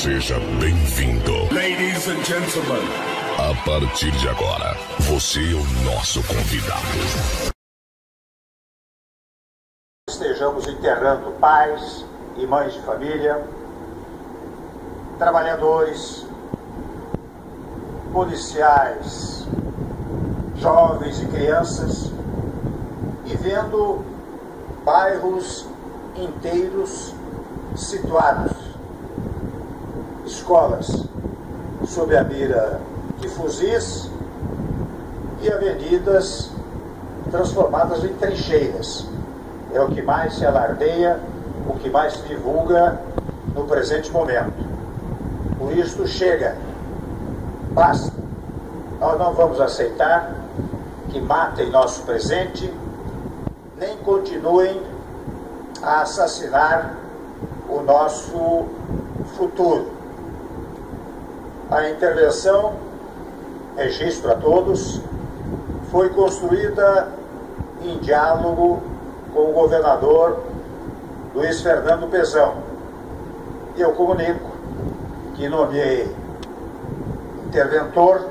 Seja bem-vindo. Ladies and gentlemen. A partir de agora, você é o nosso convidado. Estejamos enterrando pais e mães de família, trabalhadores, policiais, jovens e crianças, e vendo bairros inteiros situados, escolas sob a mira de fuzis e avenidas transformadas em trincheiras. É o que mais se alardeia, o que mais se divulga no presente momento. Por isso, chega, basta. Nós não vamos aceitar que matem nosso presente, nem continuem a assassinar o nosso futuro. A intervenção, registro a todos, foi construída em diálogo com o governador Luiz Fernando Pezão. E eu comunico que nomeei interventor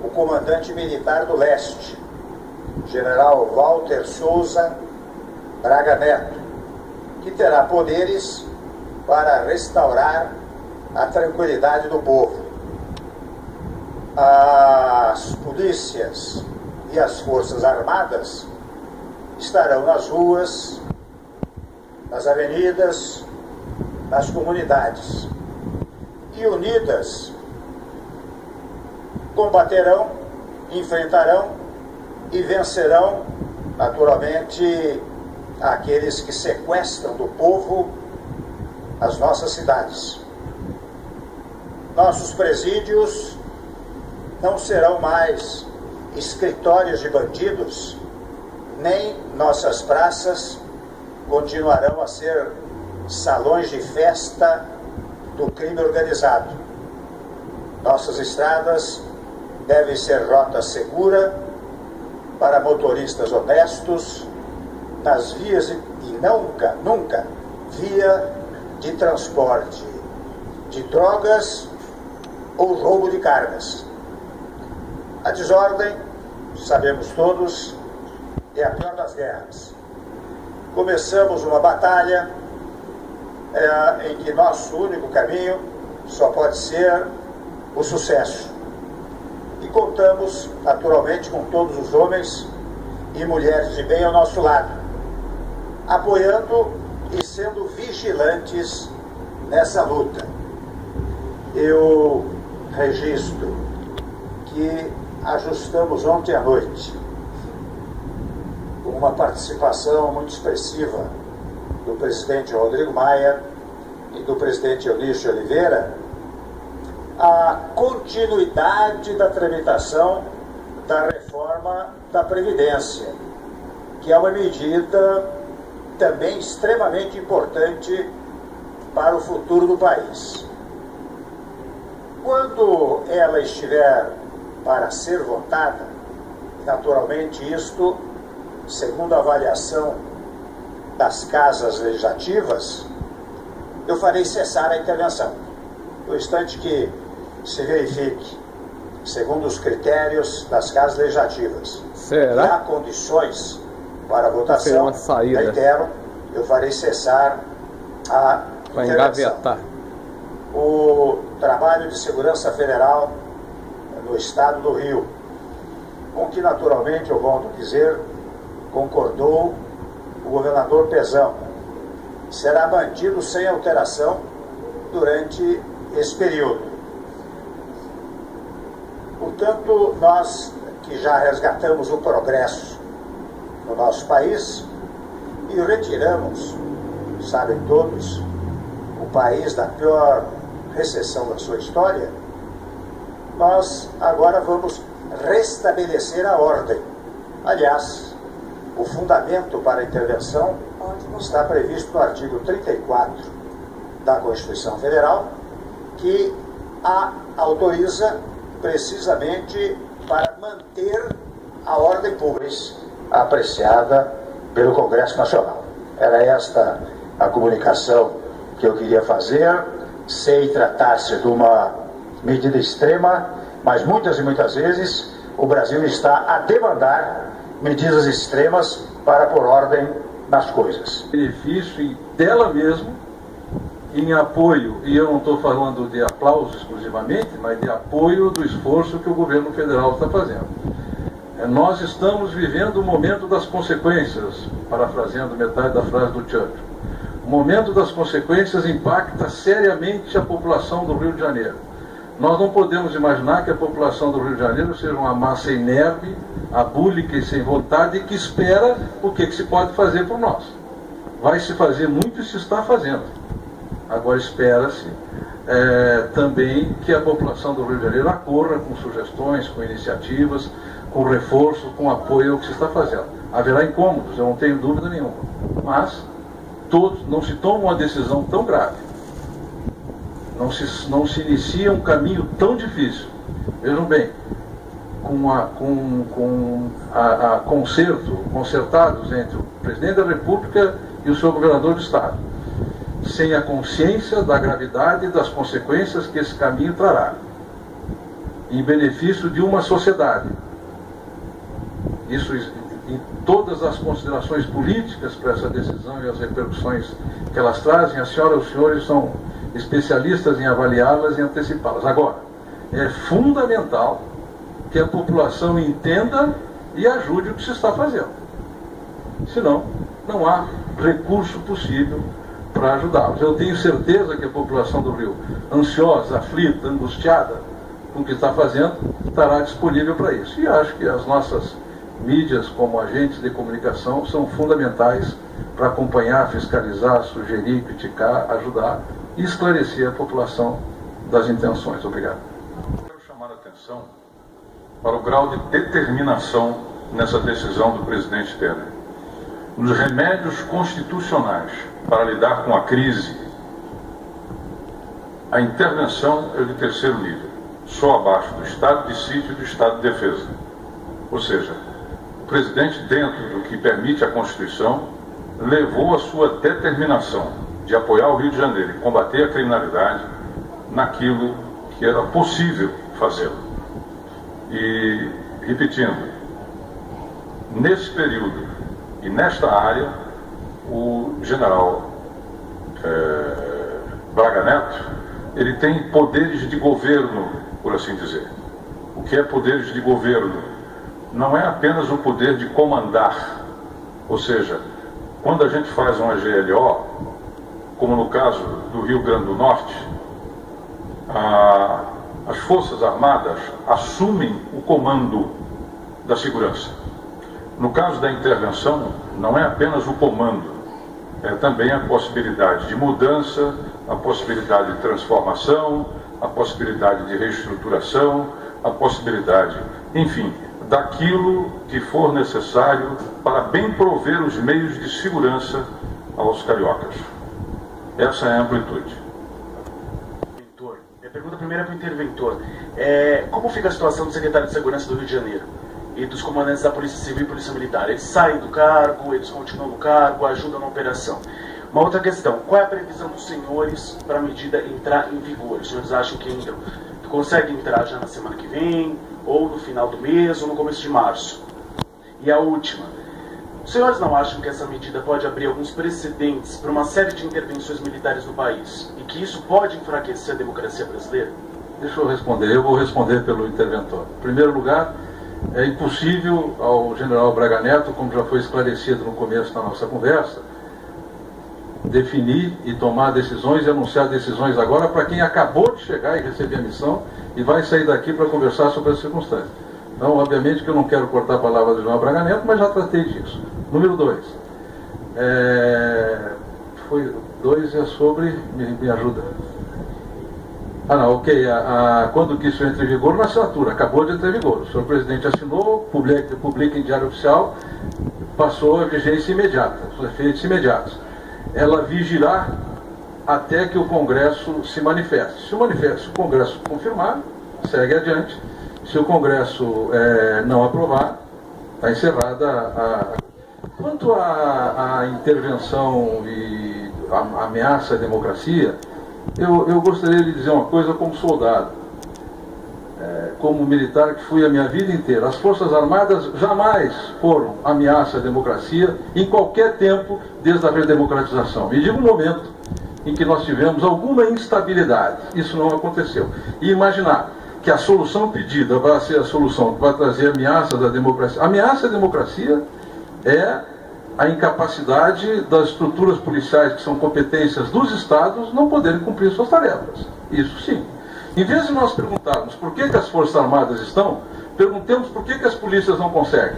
o comandante militar do Leste, general Walter Souza Braga Neto, que terá poderes para restaurar a tranquilidade do povo. As polícias e as forças armadas estarão nas ruas, nas avenidas, nas comunidades, e unidas combaterão, enfrentarão e vencerão, naturalmente, aqueles que sequestram do povo as nossas cidades. Nossos presídios não serão mais escritórios de bandidos, nem nossas praças continuarão a ser salões de festa do crime organizado. Nossas estradas devem ser rota segura para motoristas honestos, nas vias e nunca via de transporte de drogas ou roubo de cargas. A desordem, sabemos todos, é a pior das guerras. Começamos uma batalha em que nosso único caminho só pode ser o sucesso. E contamos, naturalmente, com todos os homens e mulheres de bem ao nosso lado, apoiando e sendo vigilantes nessa luta. Eu registro que ajustamos ontem à noite, com uma participação muito expressiva do presidente Rodrigo Maia e do presidente Eunício Oliveira, a continuidade da tramitação da reforma da Previdência, que é uma medida também extremamente importante para o futuro do país. Quando ela estiver para ser votada, naturalmente isto, segundo a avaliação das casas legislativas, eu farei cessar a intervenção. No instante que se verifique, segundo os critérios das casas legislativas, que há condições para a votação, reitero, eu farei cessar a intervenção. O trabalho de segurança federal no estado do Rio, com que naturalmente, eu volto a dizer, concordou o governador Pezão, será mantido sem alteração durante esse período. Portanto, nós que já resgatamos o progresso no nosso país e retiramos, sabem todos, o país da pior recessão da sua história, nós agora vamos restabelecer a ordem. Aliás, o fundamento para a intervenção está previsto no artigo 34 da Constituição Federal, que a autoriza precisamente para manter a ordem pública apreciada pelo Congresso Nacional. Era esta a comunicação que eu queria fazer sei tratar-se de uma medida extrema, mas muitas e muitas vezes o Brasil está a demandar medidas extremas para pôr ordem nas coisas. Benefício dela mesmo, em apoio, e eu não estou falando de aplauso exclusivamente, mas de apoio do esforço que o governo federal está fazendo. Nós estamos vivendo o momento das consequências, parafraseando metade da frase do Churchill. O momento das consequências impacta seriamente a população do Rio de Janeiro. Nós não podemos imaginar que a população do Rio de Janeiro seja uma massa inerme, abúlica e sem vontade, e que espera o que se pode fazer por nós. Vai se fazer muito e se está fazendo. Agora espera-se também que a população do Rio de Janeiro acorra com sugestões, com iniciativas, com reforço, com apoio ao que se está fazendo. Haverá incômodos, eu não tenho dúvida nenhuma, mas todos não se toma uma decisão tão grave, não se inicia um caminho tão difícil. Vejam bem, concertados entre o presidente da República e o seu governador do Estado, sem a consciência da gravidade e das consequências que esse caminho trará, em benefício de uma sociedade. Isso em todas as considerações políticas para essa decisão e as repercussões que elas trazem, a senhora e os senhores são especialistas em avaliá-las e antecipá-las. Agora, é fundamental que a população entenda e ajude o que se está fazendo. Senão, não há recurso possível para ajudá-los. Eu tenho certeza que a população do Rio, ansiosa, aflita, angustiada com o que está fazendo, estará disponível para isso. E acho que as nossas mídias, como agentes de comunicação, são fundamentais para acompanhar, fiscalizar, sugerir, criticar, ajudar e esclarecer a população das intenções. Obrigado. Quero chamar a atenção para o grau de determinação nessa decisão do presidente Temer. Nos remédios constitucionais para lidar com a crise, a intervenção é de terceiro nível, só abaixo do estado de sítio e do estado de defesa. Ou seja, o presidente, dentro do que permite a Constituição, levou a sua determinação de apoiar o Rio de Janeiro e combater a criminalidade naquilo que era possível fazê-lo. E, repetindo, nesse período e nesta área, o general Braga Neto, ele tem poderes de governo, por assim dizer. O que é poderes de governo? Não é apenas o poder de comandar, ou seja, quando a gente faz uma GLO, como no caso do Rio Grande do Norte, as Forças Armadas assumem o comando da segurança. No caso da intervenção, não é apenas o comando, é também a possibilidade de mudança, a possibilidade de transformação, a possibilidade de reestruturação, a possibilidade, enfim, daquilo que for necessário para bem prover os meios de segurança aos cariocas. Essa é a amplitude. Minha pergunta primeira é para o interventor. Como fica a situação do secretário de Segurança do Rio de Janeiro e dos comandantes da Polícia Civil e Polícia Militar? Eles saem do cargo, eles continuam no cargo, ajudam na operação? Uma outra questão, qual é a previsão dos senhores para a medida entrar em vigor? Os senhores acham que ainda conseguem entrar já na semana que vem, ou no final do mês, ou no começo de março? E a última, os senhores não acham que essa medida pode abrir alguns precedentes para uma série de intervenções militares no país, e que isso pode enfraquecer a democracia brasileira? Deixa eu responder, eu vou responder pelo interventor. Em primeiro lugar, é impossível ao general Braga Neto, como já foi esclarecido no começo da nossa conversa, definir e tomar decisões e anunciar decisões agora para quem acabou de chegar e receber a missão e vai sair daqui para conversar sobre as circunstâncias. Então, obviamente que eu não quero cortar a palavra do general Braga Neto, mas já tratei disso. Número 2. Dois é sobre... Me ajuda. Ok. Quando que isso entra em vigor? Na assinatura. Acabou de entrar em vigor. O senhor presidente assinou, publica em Diário Oficial, passou a vigência imediata, os efeitos imediatos. Ela vigirá até que o Congresso se manifeste. Se o Congresso confirmar, segue adiante. Se o Congresso não aprovar, está encerrada Quanto à intervenção e à ameaça à democracia, eu gostaria de dizer uma coisa como soldado, como militar que fui a minha vida inteira. As Forças Armadas jamais foram ameaça à democracia em qualquer tempo desde a redemocratização. E digo um momento em que nós tivemos alguma instabilidade. Isso não aconteceu. E imaginar que a solução pedida vai ser a solução que vai trazer ameaças à democracia. A ameaça à democracia é a incapacidade das estruturas policiais, que são competências dos Estados, não poderem cumprir suas tarefas. Isso sim. Em vez de nós perguntarmos por que as Forças Armadas estão, perguntemos por que as polícias não conseguem.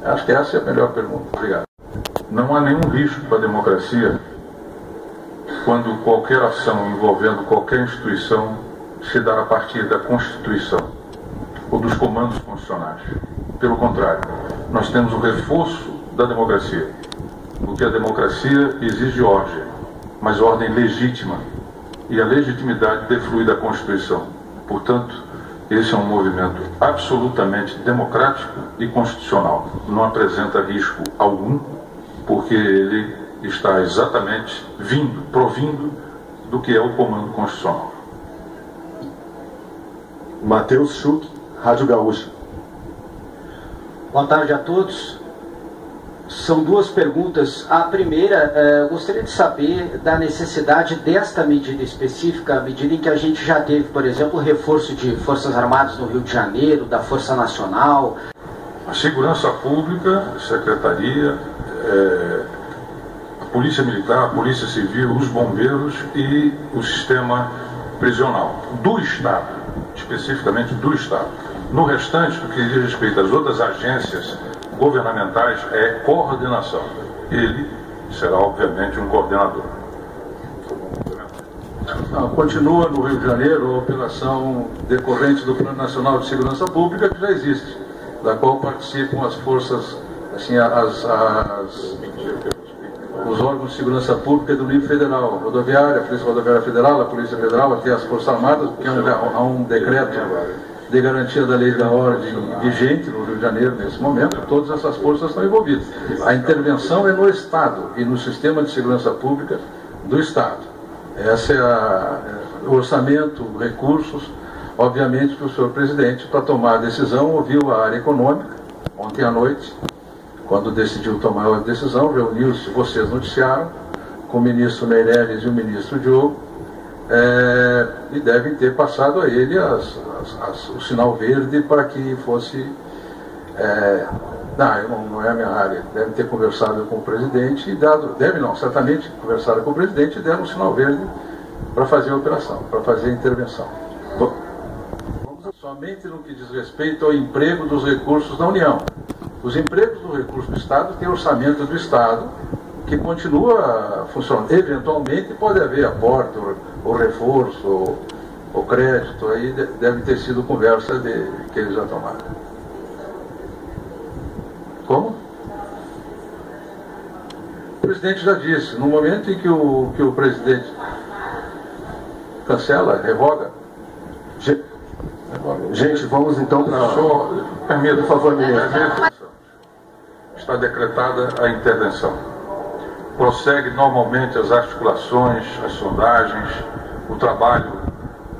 Acho que essa é a melhor pergunta. Obrigado. Não há nenhum risco para a democracia quando qualquer ação envolvendo qualquer instituição se dá a partir da Constituição ou dos comandos constitucionais. Pelo contrário, nós temos o reforço da democracia, porque a democracia exige ordem, mas ordem legítima, e a legitimidade deflui da Constituição. Portanto, esse é um movimento absolutamente democrático e constitucional. Não apresenta risco algum, porque ele está exatamente provindo do que é o comando constitucional. Matheus Schuch, Rádio Gaúcha. Boa tarde a todos. São duas perguntas. A primeira, gostaria de saber da necessidade desta medida específica, à medida em que a gente já teve, por exemplo, o reforço de Forças Armadas no Rio de Janeiro, da Força Nacional. A Segurança Pública, a Secretaria, a Polícia Militar, a Polícia Civil, os bombeiros e o sistema prisional do Estado, especificamente do Estado. No restante, do que diz respeito às outras agências governamentais, é coordenação. Ele será, obviamente, um coordenador. Continua no Rio de Janeiro a operação decorrente do Plano Nacional de Segurança Pública, que já existe, da qual participam as forças, assim, os órgãos de segurança pública do nível federal, a Rodoviária, a Polícia Rodoviária Federal, a Polícia Federal, até as Forças Armadas, porque há um decreto de garantia da lei e da ordem vigente no Rio de Janeiro nesse momento. Todas essas forças estão envolvidas. A intervenção é no Estado e no sistema de segurança pública do Estado. Esse é o orçamento, recursos. Obviamente que o senhor presidente, para tomar a decisão, ouviu a área econômica ontem à noite, quando decidiu tomar a decisão, reuniu-se, vocês noticiaram, com o ministro Meirelles e o ministro Diogo, e devem ter passado a ele o sinal verde para que fosse... não é a minha área. Devem ter conversado com o presidente e certamente conversaram com o presidente e deram um sinal verde para fazer a operação, para fazer a intervenção. Somente no que diz respeito ao emprego dos recursos da União. Os empregos do recurso do Estado têm orçamento do Estado que continua funcionando. Eventualmente pode haver aporte, ou reforço, ou crédito, aí deve ter sido conversa que eles já tomaram. Como? O presidente já disse, no momento em que o presidente cancela, revoga. Gente, vamos então para... Por favor, está decretada a intervenção. Prossegue normalmente as articulações, as sondagens, o trabalho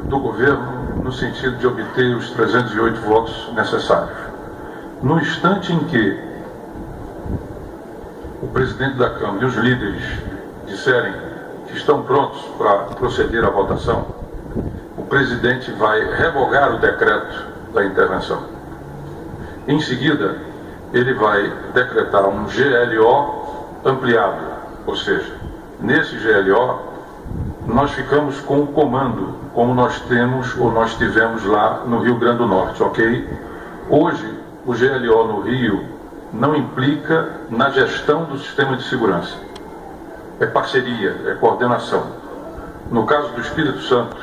do governo no sentido de obter os 308 votos necessários. No instante em que o presidente da Câmara e os líderes disserem que estão prontos para proceder à votação, o presidente vai revogar o decreto da intervenção. Em seguida, ele vai decretar um GLO ampliado, ou seja, nesse GLO nós ficamos com o comando, como nós temos ou nós tivemos lá no Rio Grande do Norte, ok? Hoje, o GLO no Rio não implica na gestão do sistema de segurança. É parceria, é coordenação. No caso do Espírito Santo,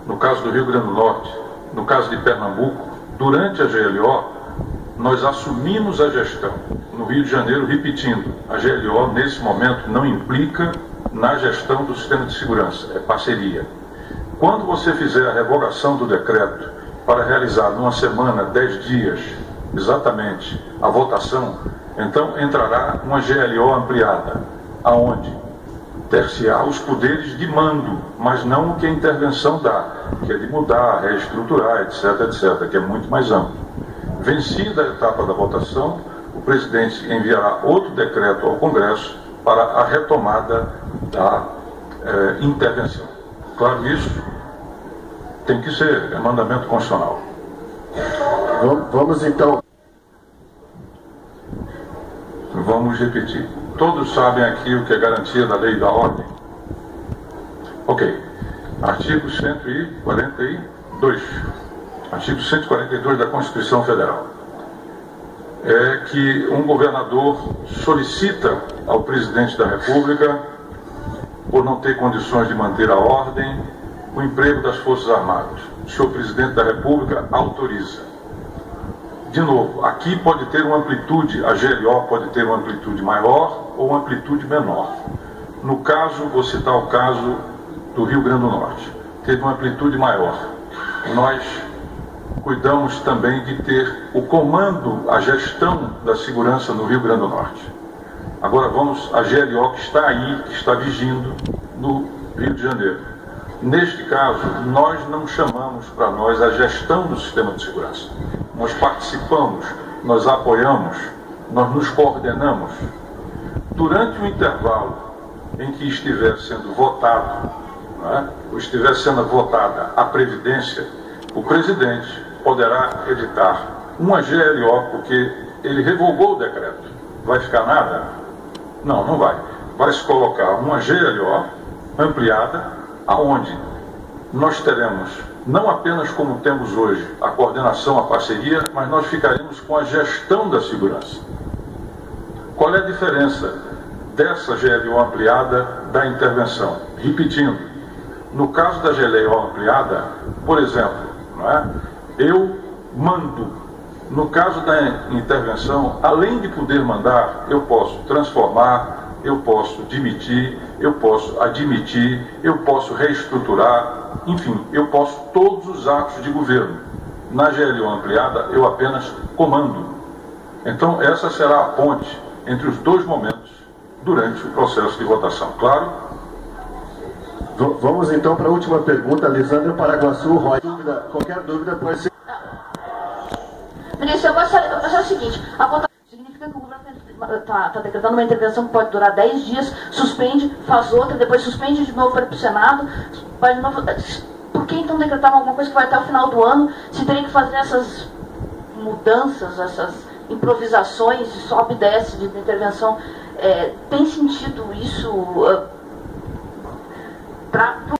no caso do Rio Grande do Norte, no caso de Pernambuco, durante a GLO, nós assumimos a gestão. No Rio de Janeiro, repetindo, a GLO, nesse momento, não implica na gestão do sistema de segurança, é parceria. Quando você fizer a revogação do decreto para realizar numa semana, 10 dias, exatamente, a votação, então entrará uma GLO ampliada. Aonde? ter-se-á os poderes de mando, mas não o que a intervenção dá, que é de mudar, reestruturar, etc., etc., que é muito mais amplo. Vencida a etapa da votação, o presidente enviará outro decreto ao Congresso para a retomada da intervenção. Claro, isso tem que ser mandamento constitucional. Vamos então. Vamos repetir. Todos sabem aqui o que é garantia da lei e da ordem? Ok. Artigo 142. Artigo 142 da Constituição Federal. É que um governador solicita ao presidente da República, por não ter condições de manter a ordem, o emprego das Forças Armadas. O senhor presidente da República autoriza. De novo, aqui pode ter uma amplitude, a GLO pode ter uma amplitude maior ou uma amplitude menor. No caso, vou citar o caso do Rio Grande do Norte. Teve uma amplitude maior. Nós cuidamos também de ter o comando, a gestão da segurança no Rio Grande do Norte. Agora vamos à GLO que está aí, que está vigindo no Rio de Janeiro. Neste caso, nós não chamamos para nós a gestão do sistema de segurança. Nós participamos, nós apoiamos, nós nos coordenamos. Durante o intervalo em que estiver sendo votado, ou estiver sendo votada a Previdência, o presidente poderá editar uma GLO, porque ele revogou o decreto. Vai ficar nada? Não, não vai. Vai se colocar uma GLO ampliada, aonde nós teremos, não apenas como temos hoje, a coordenação, a parceria, mas nós ficaremos com a gestão da segurança. Qual é a diferença dessa GLO ampliada da intervenção? Repetindo, no caso da GLO ampliada, por exemplo, eu mando. No caso da intervenção, além de poder mandar, eu posso transformar, eu posso demitir, eu posso admitir, eu posso reestruturar, enfim, eu posso todos os atos de governo. Na GLO ampliada, eu apenas comando. Então, essa será a ponte entre os dois momentos durante o processo de votação. Claro? Vamos então para a última pergunta. Lisandra Paraguaçu, Roy. Qualquer dúvida pode ser... Ministro, eu gostaria o seguinte, a votação significa que o governo está decretando uma intervenção que pode durar 10 dias, suspende, faz outra, depois suspende de novo para o Senado, vai de novo. Por que então decretar alguma coisa que vai até o final do ano, se teria que fazer essas mudanças, essas improvisações, sobe e desce de intervenção? Tem sentido isso para